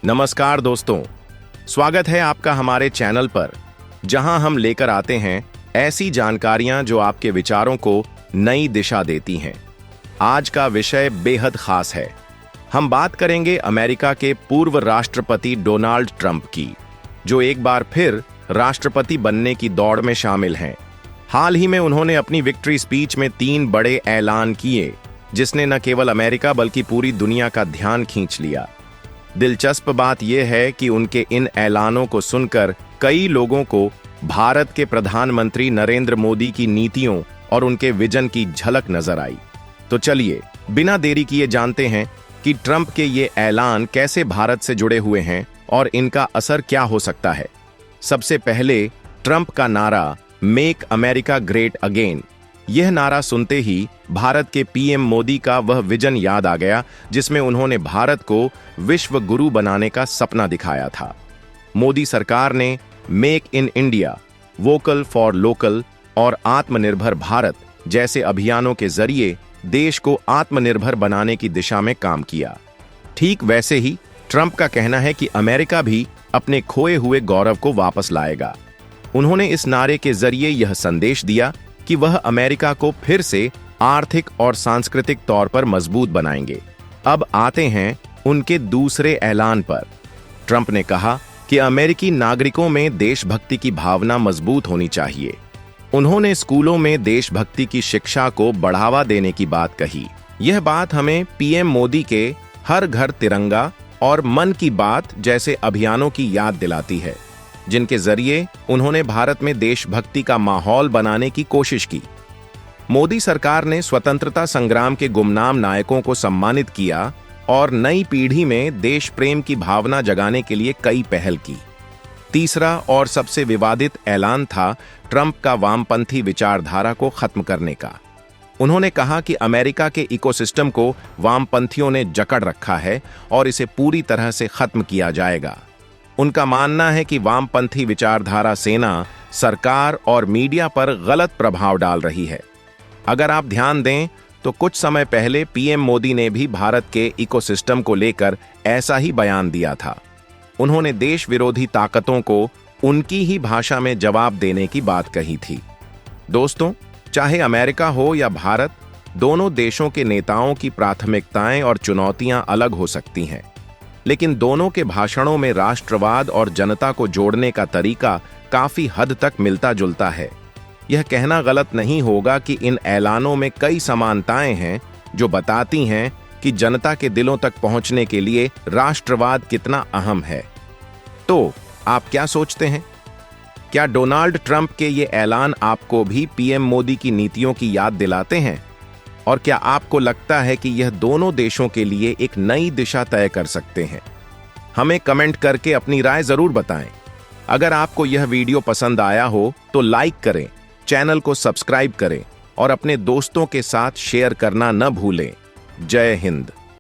नमस्कार दोस्तों, स्वागत है आपका हमारे चैनल पर, जहां हम लेकर आते हैं ऐसी जानकारियां जो आपके विचारों को नई दिशा देती हैं। आज का विषय बेहद खास है। हम बात करेंगे अमेरिका के पूर्व राष्ट्रपति डोनाल्ड ट्रंप की, जो एक बार फिर राष्ट्रपति बनने की दौड़ में शामिल हैं। हाल ही में उन्होंने अपनी विक्ट्री स्पीच में 3 बड़े ऐलान किए, जिसने न केवल अमेरिका बल्कि पूरी दुनिया का ध्यान खींच लिया। दिलचस्प बात यह है कि उनके इन ऐलानों को सुनकर कई लोगों को भारत के प्रधानमंत्री नरेंद्र मोदी की नीतियों और उनके विजन की झलक नजर आई। तो चलिए बिना देरी किए जानते हैं कि ट्रंप के ये ऐलान कैसे भारत से जुड़े हुए हैं और इनका असर क्या हो सकता है। सबसे पहले ट्रंप का नारा मेक अमेरिका ग्रेट अगेन। यह नारा सुनते ही भारत के पीएम मोदी का वह विजन याद आ गया, जिसमें उन्होंने भारत को विश्व गुरु बनाने का सपना दिखाया था। मोदी सरकार ने make in India, vocal for local और आत्मनिर्भर भारत जैसे अभियानों के जरिए देश को आत्मनिर्भर बनाने की दिशा में काम किया। ठीक वैसे ही ट्रंप का कहना है कि अमेरिका भी अपने खोए हुए गौरव को वापस लाएगा। उन्होंने इस नारे के जरिए यह संदेश दिया कि वह अमेरिका को फिर से आर्थिक और सांस्कृतिक तौर पर मजबूत बनाएंगे। अब आते हैं उनके दूसरे ऐलान पर। ट्रंप ने कहा कि अमेरिकी नागरिकों में देशभक्ति की भावना मजबूत होनी चाहिए। उन्होंने स्कूलों में देशभक्ति की शिक्षा को बढ़ावा देने की बात कही। यह बात हमें पीएम मोदी के हर घर तिरंगा और मन की बात जैसे अभियानों की याद दिलाती है, जिनके जरिए उन्होंने भारत में देशभक्ति का माहौल बनाने की कोशिश की। मोदी सरकार ने स्वतंत्रता संग्राम के गुमनाम नायकों को सम्मानित किया और नई पीढ़ी में देश प्रेम की भावना जगाने के लिए कई पहल की। तीसरा और सबसे विवादित ऐलान था ट्रंप का वामपंथी विचारधारा को खत्म करने का। उन्होंने कहा कि अमेरिका के इकोसिस्टम को वामपंथियों ने जकड़ रखा है और इसे पूरी तरह से खत्म किया जाएगा। उनका मानना है कि वामपंथी विचारधारा सेना, सरकार और मीडिया पर गलत प्रभाव डाल रही है। अगर आप ध्यान दें तो कुछ समय पहले पीएम मोदी ने भी भारत के इकोसिस्टम को लेकर ऐसा ही बयान दिया था। उन्होंने देश विरोधी ताकतों को उनकी ही भाषा में जवाब देने की बात कही थी। दोस्तों, चाहे अमेरिका हो या भारत, दोनों देशों के नेताओं की प्राथमिकताएं और चुनौतियां अलग हो सकती हैं, लेकिन दोनों के भाषणों में राष्ट्रवाद और जनता को जोड़ने का तरीका काफी हद तक मिलता जुलता है। यह कहना गलत नहीं होगा कि इन ऐलानों में कई समानताएं हैं जो बताती हैं कि जनता के दिलों तक पहुंचने के लिए राष्ट्रवाद कितना अहम है। तो आप क्या सोचते हैं? क्या डोनाल्ड ट्रंप के ये ऐलान आपको भी पीएम मोदी की नीतियों की याद दिलाते हैं? और क्या आपको लगता है कि यह दोनों देशों के लिए एक नई दिशा तय कर सकते हैं? हमें कमेंट करके अपनी राय जरूर बताएं। अगर आपको यह वीडियो पसंद आया हो तो लाइक करें, चैनल को सब्सक्राइब करें और अपने दोस्तों के साथ शेयर करना न भूलें। जय हिंद।